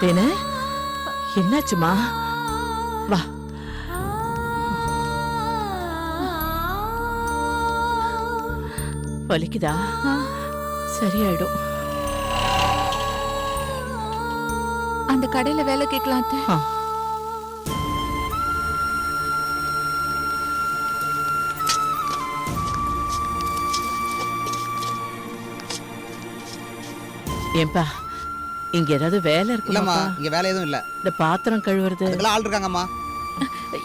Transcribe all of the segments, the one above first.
தேனு என்னாச்சுமா? வா. வலிக்குதா? சரியாயிடும். அந்த கடையில வேலை கேட்கலாம் அத்தை. ஏன்பா இங்க ஏதாவது வேலை இல்லம்மா, இருக்குமா? இங்க வேலை எதுவும் இல்ல. இந்த பாத்திரம் கழுவுறது அதுக்கெல்லாம் ஆள் இருக்காங்கம்மா.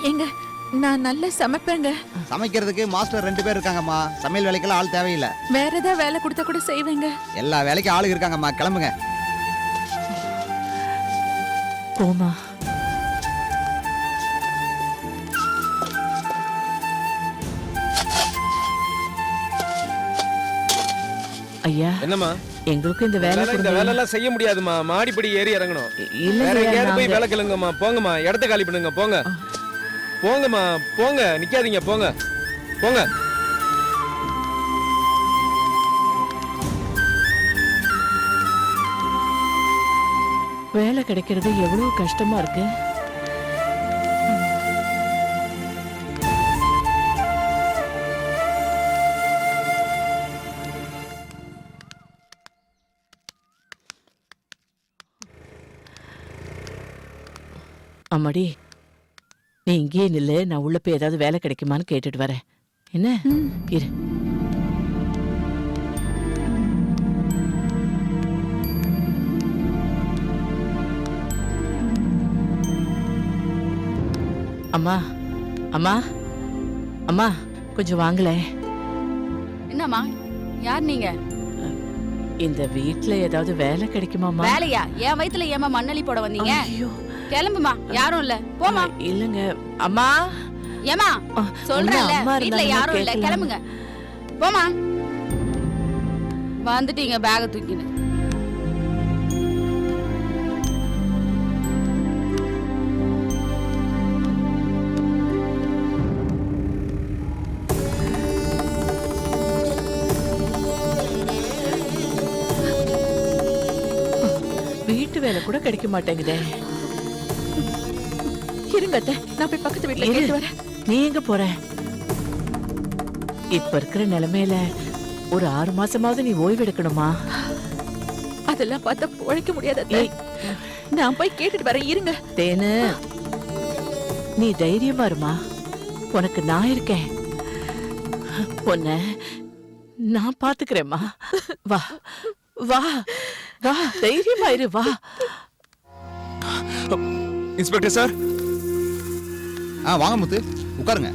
எங்க நான் நல்லா சமைப்பேங்க. சமைக்கிறதுக்கு மாஸ்டர் 2 பேர் இருக்காங்கம்மா. சமையல் வேலைக்கெல்லாம் ஆள் தேவையில்லை. வேற ஏதாவது வேலை கொடுத்தா கூட செய்வேங்க. எல்லா வேலைக்கும் ஆளுங்க இருக்காங்கம்மா. கிளம்புங்க. போமா. ஐயா, என்னம்மா எங்களுக்கு இந்த வேலை இந்த வேலை எல்லாம் செய்ய முடியாதுமா. மாடிப்படி ஏறி இறங்கணும். இல்ல வேற எங்கேயாவது போய் நாங்க- வேலை கிளங்குமா. போங்கம்மா, இடத்த காலி பண்ணுங்க. போங்க போங்கம்மா, போங்க, நிக்காதீங்க, போங்க போங்க. வேலை கிடைக்கிறது எவ்வளவு கஷ்டமா இருக்கு. அம்மாடி, நீ இங்கேயே நில்லு, நான் உள்ள போய் ஏதாவது வேலை கிடைக்குமான்னு கேட்டுட்டு வரேன். என்ன இரு. அம்மா அம்மா அம்மா கொஞ்சம் வாங்கல. என்னம்மா, யார் நீங்க? இந்த வீட்ல ஏதாவது வேலை கிடைக்குமாமா? வேலையா? என் வயித்துல ஏமா மண்ணலி போட வந்தீங்க? ஐயோ, கிளம்புமா, யாரும் இல்ல, போமா. இல்லங்க அம்மா. ஏமா சொல்றேன்ல, அம்மா வீட்ல இருந்தாங்கன்னா யாரும் இல்ல, கேட்கலாம். கிளம்புங்க, போமா. வந்துட்டீங்க பேக தூக்கின்னு. வீட்டு வேலை கூட கிடைக்க மாட்டேங்குதே. இருங்க அத்தை, நான் போய் பக்கத்து வீட்டுல இரு. கேட்டு வரேன். நீ எங்க போற? இப்ப இருக்கிற நிலைமையில ஒரு 6 மாசமாவது நீ ஓய்வு எடுக்கணுமா? அதெல்லாம் பார்த்தா உழைக்க முடியாது அத்தை. ஏய், நான் போய் கேட்டுட்டு வரேன், இருங்க. தேனு, நீ தைரியமா இருமா. உனக்கு நான் இருக்கேன். உன்னை நான் பாத்துக்கிறேம்மா. வா வா வா, தைரியமா இரு, வா. Inspector sir. வாங்க முத்து, உட்காருங்க.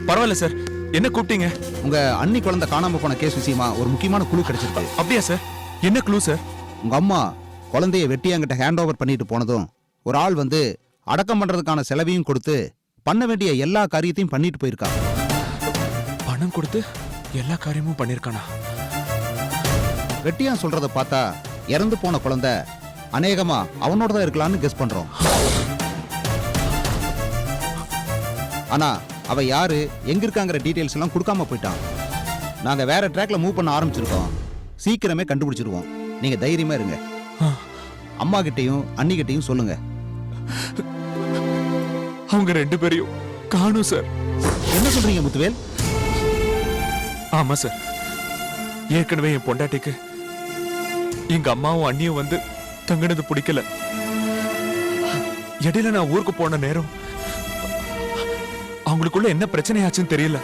பரவாயில்ல சார், என்ன கூப்பிட்டீங்க? உங்க அண்ணி குழந்தை காணாம போன கேஸ் விஷயமா ஒரு முக்கியமான குழு கிடைச்சிருக்கு. அப்படியா சார்? என்ன க்ளூ சார்? உங்க அம்மா குழந்தைய வெட்டி என்கிட்ட ஹேண்ட் ஓவர் பண்ணிட்டு போனதும் ஒரு ஆள் வந்து அடக்கம் பண்றதுக்கான செலவையும் கொடுத்து பண்ண வேண்டிய எல்லா காரியத்தையும் பண்ணிட்டு போயிருக்கா. பணம் கொடுத்து எல்லா காரியமும் பண்ணிருக்கானா? வெட்டியான் சொல்றத பார்த்தா இறந்து போன குழந்தை அநேகமா அவனோட தான் இருக்கலாம்னு கெஸ் பண்றோம். ஆனா அவ யாரு, எங்க இருக்காங்கிற டீடைல்ஸ் எல்லாம் கொடுக்காம போயிட்டான். நாங்க வேற ட்ராக்ல மூவ் பண்ண ஆரம்பிச்சிருக்கோம். சீக்கிரமே கண்டுபிடிச்சிருவோம். நீங்க தைரியமா இருங்க. அம்மா கிட்டையும் அண்ணி கிட்டையும் சொல்லுங்க. அவங்க 2 பேரையும் காணும் சார். என்ன சொல்றீங்க முத்துவேல்? ஆமா சார், ஏற்கனவே என் பொண்டாட்டிக்கு எங்க அம்மாவும் அண்ணியும் வந்து தங்கினது பிடிக்கல. இடையில நான் ஊருக்கு போன நேரம் அவங்களுக்குள்ள என்ன பிரச்சனை ஆச்சுன்னு தெரியல.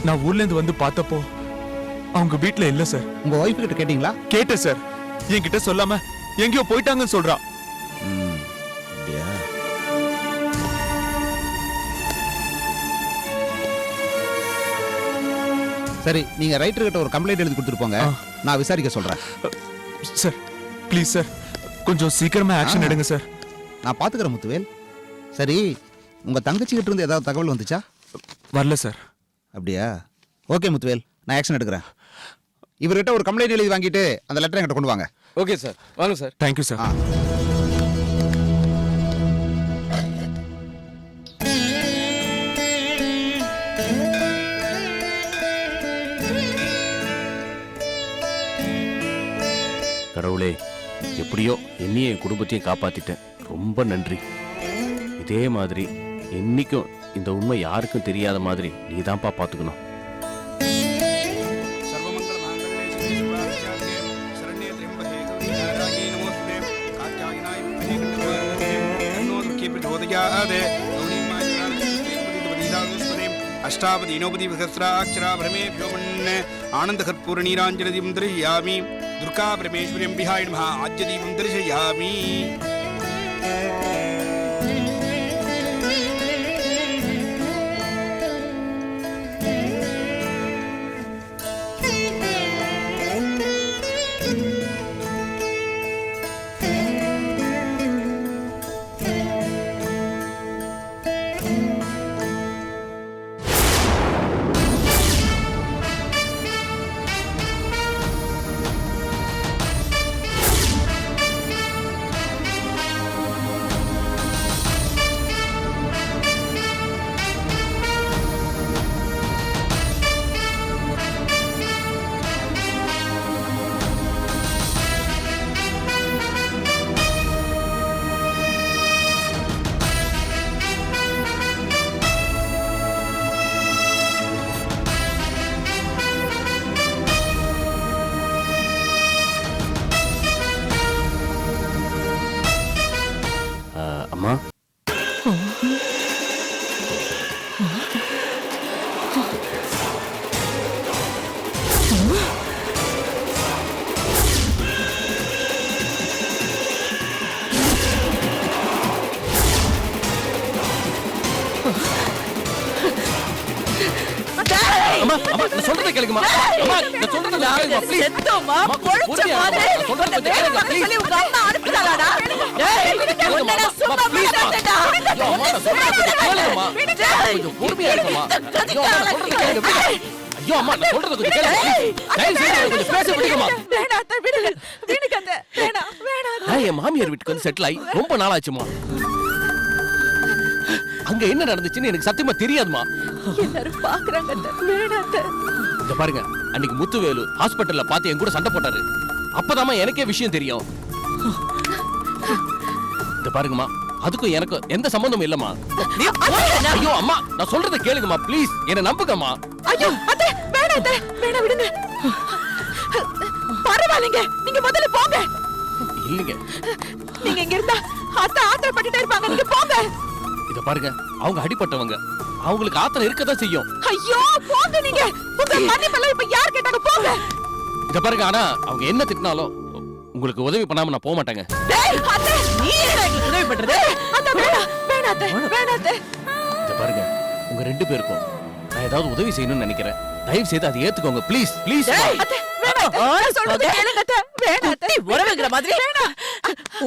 நான் ஊர்ல இருந்து வந்து பார்த்தப்போ அவங்க வீட்ல இல்ல சார். உங்க ஒய்ஃப் கிட்ட கேட்டீங்களா? கேட்டேன் சார், என்கிட்ட சொல்லாம எங்கேயோ போயிட்டாங்கன்னு சொல்றா. சரி, நீங்க ரைட்டர் கிட்ட ஒரு கம்ப்ளைண்ட் எழுதி கொடுத்துட்டு போங்க. நான் விசாரிக்க சொல்றேன். சார் ப்ளீஸ் சார், கொஞ்சம் சீக்கிரமா ஆக்ஷன் எடுங்க சார். நான் பாத்துக்கிறேன் முத்துவேல். சரி, உங்க தங்கச்சி கிட்ட இருந்து ஏதாவது தகவல் வந்துச்சா? வரல சார். அப்படியா? ஓகே முத்துவேல், நான் ஆக்ஷன் எடுக்கிறேன். இவர்கிட்ட ஒரு கம்ப்ளைண்ட் எழுதி வாங்கிட்டு அந்த லெட்டர் என்கிட்ட கொண்டு வாங்க. ஓகே சார், வாங்க சார். Thank you sir. கடவுளே, எப்படி எப்படியோ என்னையும் என் குடும்பத்தையும் காப்பாத்திட்டேன். ரொம்ப நன்றி. இதே மாதிரி என்னைக்கும் இந்த உண்மை யாருக்கும் தெரியாத மாதிரி நீதான்ப்பா பாத்துக்கணும். अष्टावधि नौपति सहस्राक्षरा भ्रमे व्योमन् आनंद कर्पूर नीरांजन दीपं दर्शयामि दुर्गा परमेश्वरीं विहाय नमः आद्य दीपं दर्शयामि. அம்மா, அம்மா, அம்மா, நான் சொல்றதை கேளுங்கம்மா. அம்மா, நான் சொல்றதை கேளுங்கம்மா, please. செத்தோமா, அம்மா, பொழிச்ச பொறுமையா மாதிரி. இருங்கம்மா. நான் சொல்றதை கொஞ்சம் கேளுங்க, please. சொல்லி உங்க அம்மா அனுப்புதாளாடா? ஏய், உன்னை நான் சும்மா விடமாட்டேன்டா. ஐயோ, அம்மா, நான் சொல்றதை கொஞ்சம் கேளுங்கம்மா. கொஞ்சம் பொறுமையா இருங்கம்மா. ஐயோ, அம்மா, நான் சொல்றதை கேளுங்க, please. ஐயோ, அம்மா, நான் சொல்றதை கொஞ்சம் கேளுங்க, please. தயவு செய்து என்னை கொஞ்சம் பேச விடுங்கம்மா. வேணாம் அத்தை, விடுங்க விடுங்க அத்தை. வேணாம் வேணாம். நான் என் மாமியார் வீட்டுக்கு வந்து செட்டில் ஆகி ரொம்ப நாள் ஆச்சுமா. அங்க என்ன நடந்துச்சுன்னு எனக்கு சத்தியமா தெரியாதுமா. எல்லாரும் பாக்குறாங்க அத்தை. வேணாம் அத்தை. இத பாருங்க, அன்னைக்கு முத்துவேலு ஹாஸ்பிடல்ல பார்த்து என் கூட சண்டை போட்டாரு. அப்பதாம்மா எனக்கே விஷயம் தெரியும். இத பாருங்கம்மா, அதுக்கும் எனக்கும் எந்த சம்பந்தமும் இல்லம்மா. ஐயோ அம்மா, நான் சொல்றதை கேளுங்கம்மா, ப்ளீஸ். என்ன நம்புங்கம்மா. ஐயோ அத்தை, வேணாம் அத்தை. வேணாம், விடுங்க. பரவாயில்லைங்க, நீங்க முதல்ல போங்க. இல்லைங்க, நீங்க இங்க இருந்தா அத்தை ஆத்திரப்பட்டுட்டே இருப்பாங்க. நீங்க போங்க. இத பாருங்க, அவங்க அடிபட்டவங்க, அவங்களுக்கு ஆத்திரம் இருக்கதான் செய்யும். ஐயோ போங்க நீங்க. உங்க மன்னிப்பெல்லாம் இப்ப யார் கேட்டாங்க? போங்க. இத பாருங்க, ஆனா அவங்க என்ன திட்டினாலும் உங்களுக்கு உதவி பண்ணாம நான் போக மாட்டேங்க. டேய் அத்தை, நீ என்ன எனக்கு உதவி பண்றது? அத்தை வேணாம், வேணாம் அத்தை, வேணாம் அத்தை. இத பாருங்க, உங்க ரெண்டு பேருக்கும் நான் ஏதாவது உதவி செய்யணும்னு நினைக்கிறேன். தயவு செய்து அதை ஏத்துக்கோங்க, ப்ளீஸ் ப்ளீஸ். அத்தை வேணாம் அத்தை. நான் சொல்றதை கேளுங்க அத்தை. வேணாம் அத்தை. உறவுங்கிற மாதிரி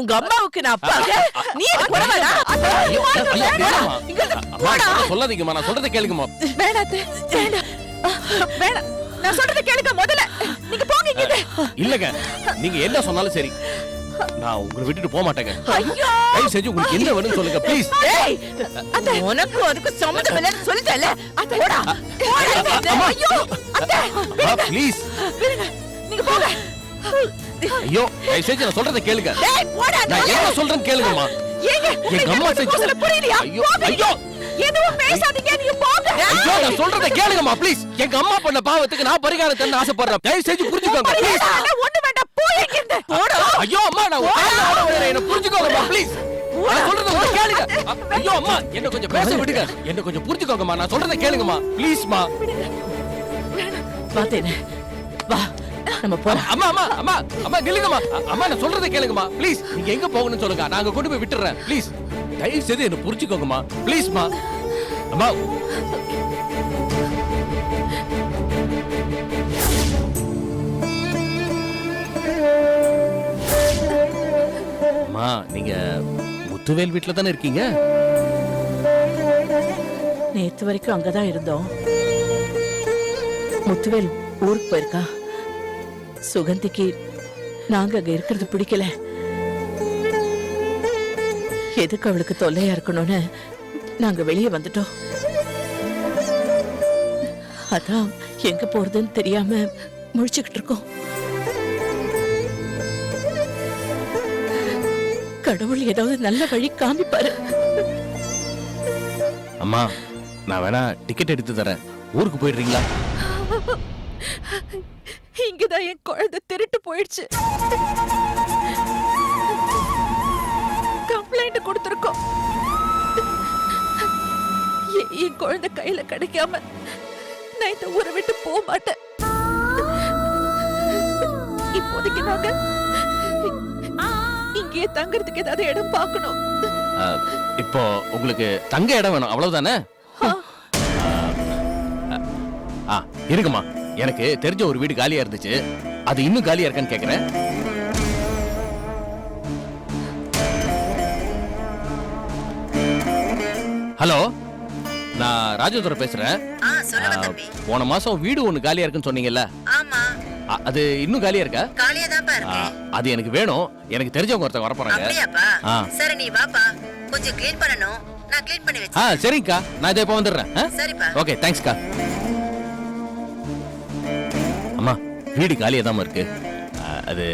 உங்க அம்மாவுக்கு நான் அப்பாங்க, நீ எனக்கு உறவாடா? ஐயோ, ஐயோ, வேணாம்மா. இங்க இருந்து அம்மா, இதெல்லாம் சொல்லாதீங்கம்மா, நான் சொல்றதை கேளுங்கம்மா. வேணாம் அத்தை, வேணாம். வேணாம், நான் சொல்றதை கேளுங்க முதல்ல. நீங்க போங்க இங்க இருந்து. இல்லங்க, நீங்க என்ன சொன்னாலும் சரி, நான் உங்களை விட்டுட்டு போக மாட்டேங்க. ஐயோ தயவு செஞ்சு உங்களுக்கு என்ன வேணும்னு சொல்லுங்க, ப்ளீஸ். ஏய், உனக்கு அதுக்கு சம்மந்தம் இல்லைன்னு சொல்லிட்டேன்ல. அத்தை போடா. போடா இங்க இருந்து. அம்மா. ஐயோ அத்தை, ப்ளீஸ். விடுங்க. நீங்க போங்க. ஐயோ, தயவு செஞ்சு நான் சொல்றதை கேளுங்க. டேய் போடா. நான் என்ன சொல்றேன்னு கேளுங்கம்மா. ஏங்க எங்க அம்மா செஞ்சு புரியலையா? ஐயோ, போங்க நீங்க. ஐயோ. எதுவும் பேசாதீங்க, நீங்க போங்க. ஐயோ, நான் சொல்றதை கேளுங்கம்மா, ப்ளீஸ். எங்க அம்மா பண்ண பாவத்துக்கு நான் பரிகாரம் தரணும்னு ஆசைப்படுறேன். தயவு செஞ்சு புரிஞ்சுக்கோங்க, ப்ளீஸ். ஒண்ணு வேண்டாம், போய் இங்க இருந்து. போடா. ஐயோ அம்மா, நான் உங்க கால்ல ஆட விழுறேன். என்ன புரிஞ்சுக்கோங்கம்மா, ப்ளீஸ். நான் சொல்றதை கொஞ்சம் கேளுங்க. ஐயோ அம்மா, என்ன கொஞ்சம் பேச விடுங்க. என்ன கொஞ்சம் புரிஞ்சுக்கோங்கம்மா, நான் சொல்றதை கேளுங்கம்மா, ப்ளீஸ்மா. பார்த்தேனே, வா நம்ம போலாம். அம்மா அம்மா அம்மா அம்மா நில்லுங்கம்மா. அம்மா, நான் சொல்றதை கேளுங்கம்மா, ப்ளீஸ். நீங்க எங்க போகணும்னு சொல்லுங்க, நான் அங்க கொண்டு போய் விட்டுறேன், ப்ளீஸ். தயவு செய்து என்ன புரிஞ்சுக்கோங்கம்மா, ப்ளீஸ்மா. அம்மா, அம்மா, நீங்க முத்துவேல் வீட்டுல தானே இருக்கீங்க? நேத்து வரைக்கும் அங்கதான் இருந்தோம். முத்துவேல் ஊருக்கு போயிருக்கா. சுகந்திக்கு நாங்க அங்க இருக்கிறது பிடிக்கல. எதுக்கு அவளுக்கு தொல்லையா இருக்கணும்னு நாங்க வெளியே வந்துட்டோம். அதான் எங்க போறதுன்னு தெரியாம முழிச்சுக்கிட்டு இருக்கோம். கடவுள் ஏதாவது நல்ல வழி காமிப்பாரு. அம்மா நான் வேணா டிக்கெட் எடுத்து தரேன், ஊருக்கு போயிடுறீங்களா? இங்கதான் என் குழந்தை திருட்டு போயிடுச்சு. கம்ப்ளைண்ட் கொடுத்திருக்கோம். என் குழந்தை கையில கிடைக்காம நான் இந்த ஊரை விட்டு போக மாட்டேன். இப்போதைக்கு நாங்க இங்கேயே தங்கறதுக்கு ஏதாவது இடம் பார்க்கணும். இப்போ உங்களுக்கு தங்க இடம் வேணும் அவ்வளவுதானே? இருக்குமா, எனக்கு தெரிஞ்ச ஒரு வீடு காலியா இருந்துச்சு, அது இன்னும் காலியா இருக்கான்னு கேக்குறேன். ஹலோ, நான் ராஜதுரை பேசுறேன். போன மாசம் வீடு ஒண்ணு காலியா இருக்குன்னு சொன்னீங்கல்ல, அது இன்னும் காலியா இருக்கா? அது எனக்கு வேணும். எனக்கு தெரிஞ்சவங்க ஒருத்தங்க வர போறாங்க. சரி நீ வாப்பா, கொஞ்சம் க்ளீன் பண்ணனும், நான் க்ளீன் பண்ணி வெச்சேன். சரிங்கக்கா, நான் இதோ இப்ப வந்துடுறேன். சரிப்பா. ஓகே, தேங்க்ஸ்க்கா. அம்மா வீடு காலியா தான் இருக்கு. அது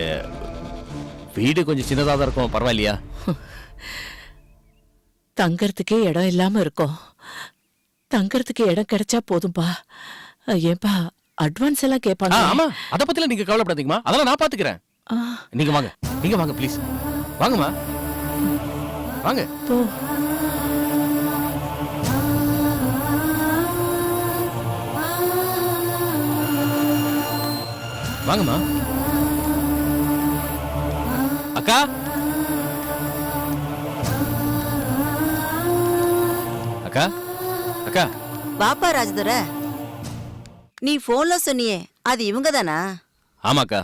வீடு கொஞ்சம் சின்னதா தான் இருக்கும், பரவாயில்லையா? தங்கறதுக்கே இடம் இல்லாம இருக்கோம். தங்கறதுக்கு இடம் கிடைச்சா போதும்பா. ஏன்பா அட்வான்ஸ் எல்லாம் கேட்பாங்க? ஆமா, அத பத்தில நீங்க கவலைப்படாதீங்கம்மா, அதெல்லாம் நான் பாத்துக்கிறேன். நீங்க வாங்க ப்ளீஸ், வாங்கம்மா வாங்க. போ. வாங்கம்மா. அக்கா, அக்கா, அக்கா. வாப்பா ராஜதுரை, நீ போன்ல சொன்னியே அது இவங்க தானா? ஆமாக்கா,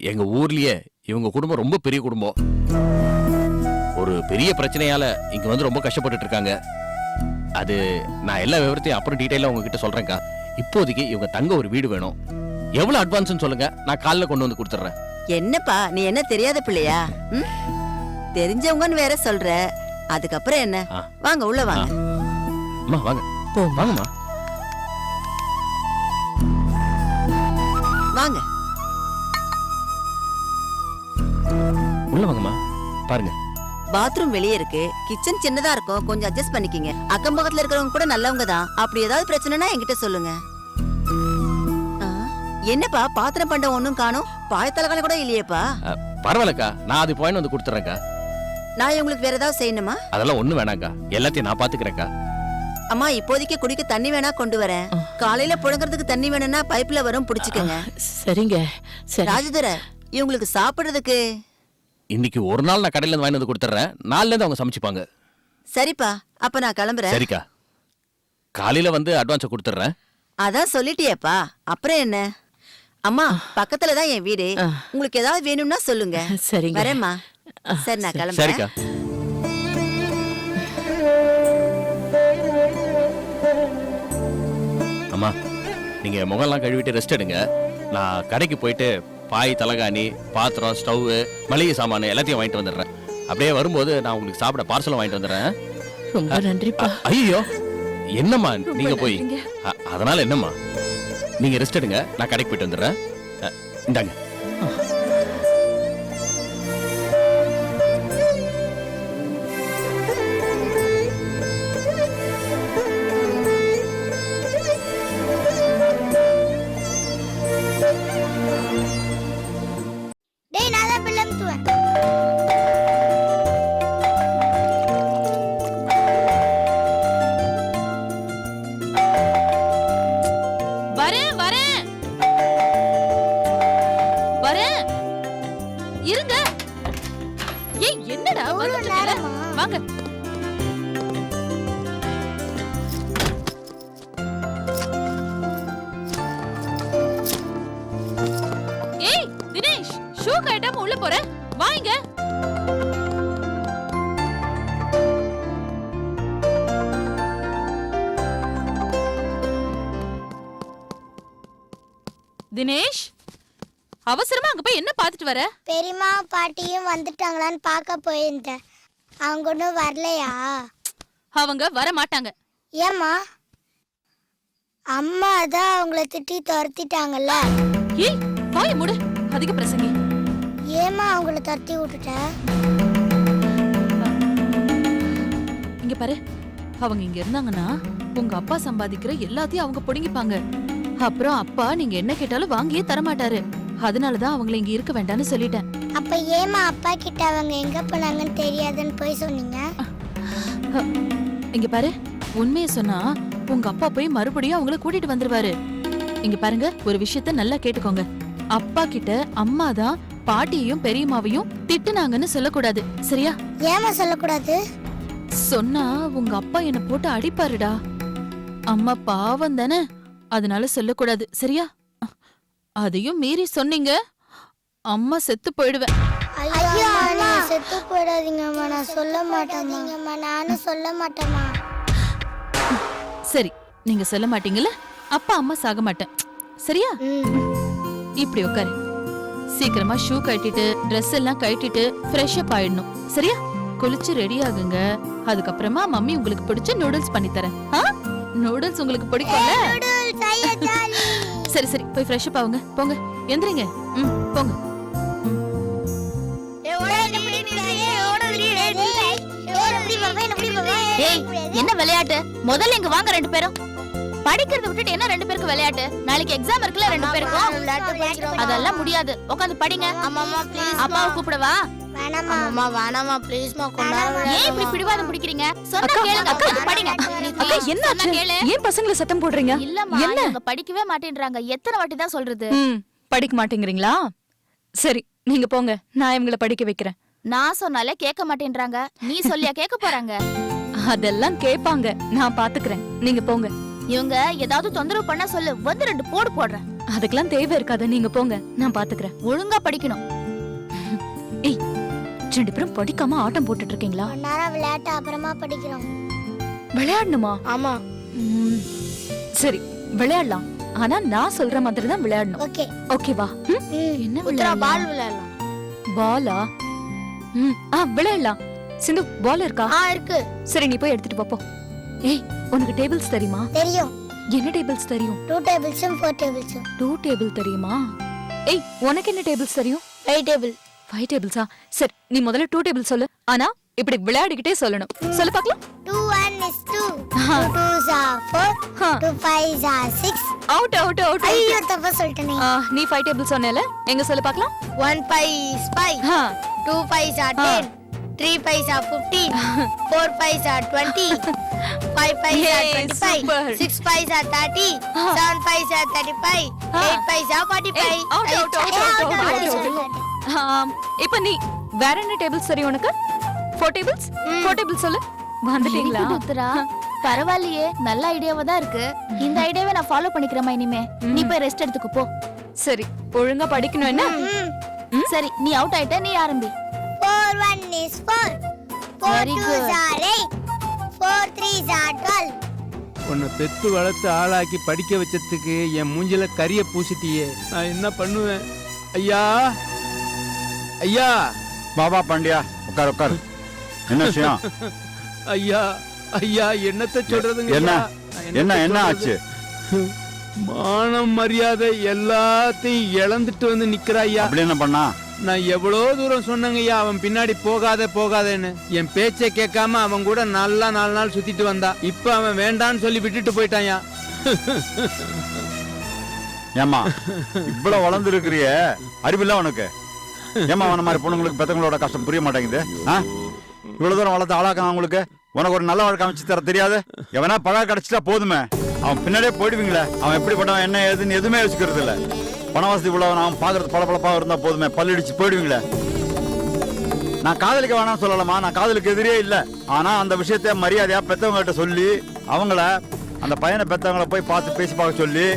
எங்க ஊர்லயே இவங்க குடும்பம் ரொம்ப பெரிய குடும்பம். ஒரு பெரிய பிரச்சனையால இங்க வந்து ரொம்ப கஷ்டப்பட்டுட்டு இருக்காங்க. அது நான் எல்லா விவரத்தையும் அப்புறம் டீடைலா உங்ககிட்ட சொல்றேன்க்கா. இப்போதைக்கு இவங்க தங்க ஒரு வீடு வேணும். எவ்வளவு அட்வான்ஸ்னு சொல்லுங்க, நான் காலைல கொண்டு வந்து கொடுத்துறேன். என்னப்பா நீ என்ன தெரியாத பிள்ளையா? தெரிஞ்சவங்கன்னு வேற சொல்ற, அதுக்கப்புறம் என்ன? வாங்க உள்ள வாங்க. அம்மா வாங்க. வாங்கம்மா வாங்க. உள்ள வாங்கம்மா. பாருங்க, பாத்ரூம் வெளியே இருக்கு, கிச்சன் சின்னதா இருக்கும், கொஞ்சம் அட்ஜஸ்ட் பண்ணிக்கிங்க. அக்கம் பக்கத்துல இருக்கிறவங்க கூட நல்லவங்க தான். அப்படி ஏதாவது பிரச்சனைனா என்கிட்ட சொல்லுங்க. என்னப்பா பாத்திரம் பண்ட ஒண்ணும் காணோம், பாயத்தலகால கூட இல்லையேப்பா. பரவாயில்லக்கா, நான் அது பாயிண்ட் வந்து கொடுத்துறேன்க்கா. நான் உங்களுக்கு வேற ஏதாவது செய்யணுமா? அதெல்லாம் ஒண்ணு வேணாக்கா, எல்லாத்தையும் நான் பாத்துக்கிறேன்க்கா. அம்மா இப்போதைக்கு குடிக்க தண்ணி வேணா கொண்டு வரேன். காலையில புழங்குறதுக்கு தண்ணி வேணும்னா பைப்ல வரும், புடிச்சுக்கங்க. சரிங்க. சரி ராஜதுரை, இவங்களுக்கு சாப்பிடுறதுக்கு இன்னைக்கு ஒரு நாள் நான் கடையில இருந்து வாங்கி வந்து கொடுத்துறேன், நாளைல இருந்து அவங்க சமைச்சுப்பாங்க. சரிப்பா, அப்ப நான் கிளம்புறேன். சரிக்கா, காலையில வந்து அட்வான்ஸ் கொடுத்துறேன். அதான் சொல்லிட்டியேப்பா, அப்புறம் என்ன? அம்மா பக்கத்துல தான் என் வீடு, உங்களுக்கு ஏதாவது வேணும்னா சொல்லுங்க. சரிங்க. வரேம்மா. சரி நான் கிளம்புறேன். சரிக்கா. அம்மா நீங்க முகம்லாம் கழுவிட்டு ரெஸ்ட் எடுங்க. நான் கடைக்கு போயிட்டு பாய், தலகாணி, பாத்திரம், ஸ்டவ், மளிகை சாமான் எல்லாத்தையும் வாங்கிட்டு வந்துடுறேன். அப்படியே வரும்போது நான் உங்களுக்கு சாப்பிட பார்சலும் வாங்கிட்டு வந்துடுறேன். ரொம்ப நன்றிப்பா. ஐயோ என்னம்மா நீங்க போய், அதனால என்னம்மா, நீங்க ரெஸ்ட் எடுங்க, நான் கடைக்கு போயிட்டு வந்துடுறேன். இந்தாங்க. டேய் நான் தான் பிள்ளை அமுத்துவேன். வரேன் இருங்க. ஏய் என்னடா வந்துட்டு இருக்க? வாங்க. ஏய் தினேஷ், ஷூ கட்டாம உள்ள போற? வாங்க. தினேஷ், அவசரமா அங்க போய் என்ன பாத்துட்டு வர? பெரியம்மா பாட்டியும் வந்துட்டாங்களான்னு பார்க்க போயிருந்தேன். அவங்க ஒன்றும் வரலையா? அவங்க வர மாட்டாங்க. ஏம்மா? அம்மா தான் அவங்கள திட்டி துரத்திட்டாங்கல்ல. ஏய் வாயை மூடு, அதிக பிரசங்கி. ஏம்மா அவங்கள துரத்தி விட்டுட்ட? இங்க பாரு, அவங்க இங்க இருந்தாங்கன்னா உங்க அப்பா சம்பாதிக்கிற எல்லாத்தையும் அவங்க புடுங்கிப்பாங்க. அப்புறம் அப்பா நீங்க என்ன கேட்டாலும் வாங்கியே தரமாட்டாரு. அதனாலதான் அவங்கள இங்க இருக்க வேண்டாம்னு சொல்லிட்டேன். அப்ப ஏமா அப்பா கிட்ட அவங்க எங்க போனாங்கன்னு தெரியாதுன்னு போய் சொன்னீங்க? இங்க பாரு, உண்மையை சொன்னா உங்க அப்பா போய் மறுபடியும் அவங்கள கூட்டிட்டு வந்துருவாரு. இங்க பாருங்க, ஒரு விஷயத்த நல்லா கேட்டுக்கோங்க. அப்பா கிட்ட அம்மா தான் பாட்டியையும் பெரியம்மாவையும் திட்டுனாங்கன்னு சொல்லக்கூடாது, சரியா? ஏமா சொல்லக்கூடாது? சொன்னா உங்க அப்பா என்ன போட்டு அடிப்பாருடா. அம்மா பாவம் தானே, அதனால சொல்லக்கூடாது, சரியா? அதையும் மீறி சொன்னீங்க, அம்மா செத்து போயிடுவேன். ஐயோ அம்மா, செத்து போயிடாதீங்கம்மா. நான் சொல்ல மாட்டேங்கம்மா. நானும் சொல்ல மாட்டேம்மா. சரி, நீங்க சொல்ல மாட்டீங்கல்ல, அப்பா அம்மா சாக மாட்டேன், சரியா? இப்படி உட்காரு. சீக்கிரமா ஷூ கட்டிட்டு Dress எல்லாம் கட்டிட்டு ஃப்ரெஷ் அப் ஆயிடணும், சரியா? குளிச்சு ரெடி ஆகுங்க. அதுக்கப்புறமா மம்மி உங்களுக்கு பிடிச்ச நூடுல்ஸ் பண்ணி தரேன். நூடுல்ஸ் உங்களுக்கு பிடிக்கும்ல? சரி சரி, போய் ஃப்ரெஷ் அப் ஆகுங்க. போங்க, எந்திரிங்க. போங்க. ஏய், என்ன விளையாட்டு? முதல்ல இங்க வாங்க ரெண்டு பேரும். படிக்கிறத விட்டுட்டு என்ன ரெண்டு பேருக்கு விளையாட்டு? நாளைக்கு எக்ஸாம் இருக்குல்ல ரெண்டு பேருக்கும். அதெல்லாம் முடியாது, உட்காந்து படிங்க. அப்பாவை கூப்பிடவா? வேணாமா வேணாமா ப்ளீஸ்மா கொண்டாட. ஏன் இப்படி பிடிவாதம் பிடிக்கிறீங்க? சொன்னா கேளுங்க, உட்காந்து படிங்க. என்னாச்சு? ஏன் பசங்களை சத்தம் போடுறீங்க? இல்லம்மா, இவங்க படிக்கவே மாட்டேன்றாங்க. எத்தனை வாட்டி தான் சொல்றது? படிக்க மாட்டேங்கிறீங்களா? சரி, நீங்க போங்க, நான் இவங்களை படிக்க வைக்கிறேன். நான் சொன்னாலே கேட்க மாட்டேன்றாங்க. நீ சொல்லியா கேட்க போறாங்க? அதெல்லாம் கேட்பாங்க, நான் பாத்துக்கிறேன். நீங்க போங்க. இவங்க ஏதாவது தொந்தரவு பண்ண சொல்லு, வந்து ரெண்டு போடு போடுறேன். அதுக்கெல்லாம் தேவை இருக்காது, நீங்க போங்க, நான் பாத்துக்கிறேன். ஒழுங்கா படிக்கணும். ஏய், ரெண்டு பேரும் படிக்காம ஆட்டம் போட்டுட்டு இருக்கீங்களா? ஒரு நேரம் விளையாட்டு, அப்புறமா படிக்கிறோம். விளையாடணுமா? ஆமா. சரி, விளையாடலாம். ஆனா நான் சொல்ற மாதிரி தான் விளையாடணும். ஓகே ஓகேவா? என்ன உத்தரா விளையாடலாம்? பால் விளையாடலாம். பாலா? விளையாடலாம். சிந்து, பால் இருக்கா? இருக்கு. சரி, நீ போய் எடுத்துட்டு போ. ஏய், உனக்கு டேபிள்ஸ் தெரியுமா? தெரியும். என்ன டேபிள்ஸ் தெரியும்? 2 டேபிள்ஸும் 4 டேபிள்ஸும். 2 டேபிள் தெரியுமா? ஏய், உனக்கு என்ன டேபிள்ஸ் தெரியும்? 5 டேபிள். 5 டேபிள்ஸா? சரி, நீ முதல்ல 2 டேபிள் சொல்லு. ஆனா இப்படி விளையாடிக்கிட்டே சொல்லணும். சொல்லு பார்க்கலாம். 2 1 is 2. 2 2s are 4. 2 5s are 6. Out out out. ஐயோ, தப்பா சொல்லிட்டேனே. நீ 5 டேபிள் சொன்னேல, எங்க சொல்லு பார்க்கலாம். 1 5 is 5. 2 5s are 10. 3 5s are 15. 4 5s are 20. 5 5s are 25. 6 5s are 30. 7 5s are 35. 8 5s are 45. இப்ப நீ வேற என்ன டேபிள்ஸ் தெரியும் உனக்கு? 4 டேபிள்ஸ்? 4 டேபிள்ஸ் சொல்லு. வந்துட்டீங்களா? டாக்டரா, பரவாயில்லையே, நல்ல ஐடியாவா தான் இருக்கு. இந்த ஐடியாவை நான் ஃபாலோ பண்ணிக்கிறேன். இனிமே நீ போய் ரெஸ்ட் எடுத்துக்கோ போ. சரி, ஒழுங்கா படிக்கணும் என்ன? சரி, நீ அவுட் ஆயிட்ட, நீ ஆரம்பி. 4 1 is 4. 4 2s are 8. 4 3s are 12. உன்னை பெத்து வளர்த்து ஆளாக்கி படிக்க வச்சதுக்கு என் மூஞ்சில கரிய பூசிட்டியே, நான் என்ன பண்ணுவேன்? ஐயா, ஐயா. பாபா பாண்டியா, உட்கார் உட்கார். என்ன விஷயம்? ஐயா, ஐயா, என்னத்த சொல்றதுங்க? என்ன ஐயா? என்ன என்ன ஆச்சு? மானம் மரியாதை எல்லாத்தையும் இழந்துட்டு வந்து நிக்கிறா ஐயா. அப்படி என்ன பண்ணா? நான் எவ்வளோ தூரம் சொன்னங்க ஐயா, அவன் பின்னாடி போகாதேன்னு. என் பேச்சை கேட்காம அவன் கூட நல்லா 4 நாள் சுத்திட்டு வந்தா. இப்ப அவன் வேண்டான்னு சொல்லி விட்டுட்டு போயிட்டான்யா. ஏமா இவ்வளவு வளர்ந்து இருக்கிறிய, அறிவில்ல உனக்கு? ஏமா அவன மாதிரி பொண்ணுங்களுக்கு பெத்தவங்களோட கஷ்டம் புரிய மாட்டேங்குது? இவ்வளவு தூரம் வளர்த்து ஆளாக்க அவங்களுக்கு உனக்கு ஒரு நல்ல வாழ்க்கை அமைச்சு தர தெரியாது? எவனா பழக கிடைச்சிட்டா போதுமே, அவன் பின்னாடியே போயிடுவீங்களே. அவன் எப்படி பண்ணவன் என்ன ஏதுன்னு எதுவுமே யோசிக்கிறது இல்ல. பணவசதி உள்ளவன் அவன் பாக்குறது பளபளப்பாக இருந்தா போதுமே, பல்லிடிச்சு போயிடுவீங்களே. நான் காதலிக்க வேணாம் சொல்லலாமா, நான் காதலுக்கு எதிரே இல்ல. ஆனா அந்த விஷயத்த மரியாதையா பெத்தவங்க கிட்ட சொல்லி அவங்கள, அந்த பையனை பெத்தவங்கள போய் பார்த்து பேசி பார்க்க சொல்லி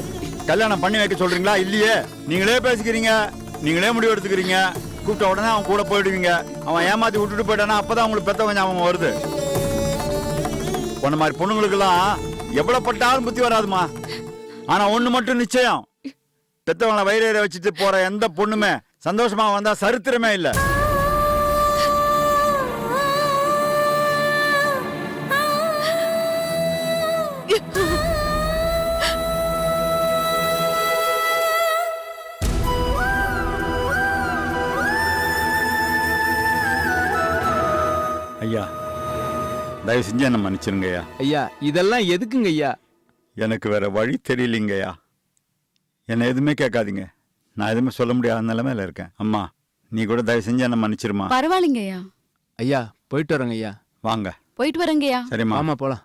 கல்யாணம் பண்ணி வைக்க சொல்றீங்களா? இல்லையே, நீங்களே பேசிக்கிறீங்க, நீங்களே முடிவு எடுத்துக்கிறீங்க. கூப்பிட்ட உடனே அவன் கூட போயிடுவீங்க. அவன் ஏமாத்தி விட்டுட்டு போயிட்டானா அப்பதான் உங்களுக்கு பெத்தவங்க ஞாபகம் வருது. உன்ன மாதிரி பொண்ணுங்களுக்கெல்லாம் எவ்வளவு பட்டாலும் புத்தி வராதுமா. ஆனா ஒண்ணு மட்டும் நிச்சயம், பெத்தவங்களை வயிறேற வச்சுட்டு போற எந்த பொண்ணுமே சந்தோஷமா வந்தா சரித்திரமே இல்ல. ஐயா, தயவு செஞ்சு என்ன மன்னிச்சிருங்கய்யா. ஐயா இதெல்லாம் எதுக்குங்க ஐயா? எனக்கு வேற வழி தெரியலைங்கய்யா. என்னை எதுவுமே கேட்காதீங்க. நான் எதுவுமே சொல்ல முடியாத நிலைமையில இருக்கேன். அம்மா நீ கூட தயவு செஞ்சு என்ன மன்னிச்சிருமா. பரவாயில்லைங்கய்யா. ஐயா போயிட்டு வரேங்க ஐயா. வாங்க. போயிட்டு வரேங்கய்யா. சரிம்மா. ஆமா போலாம்.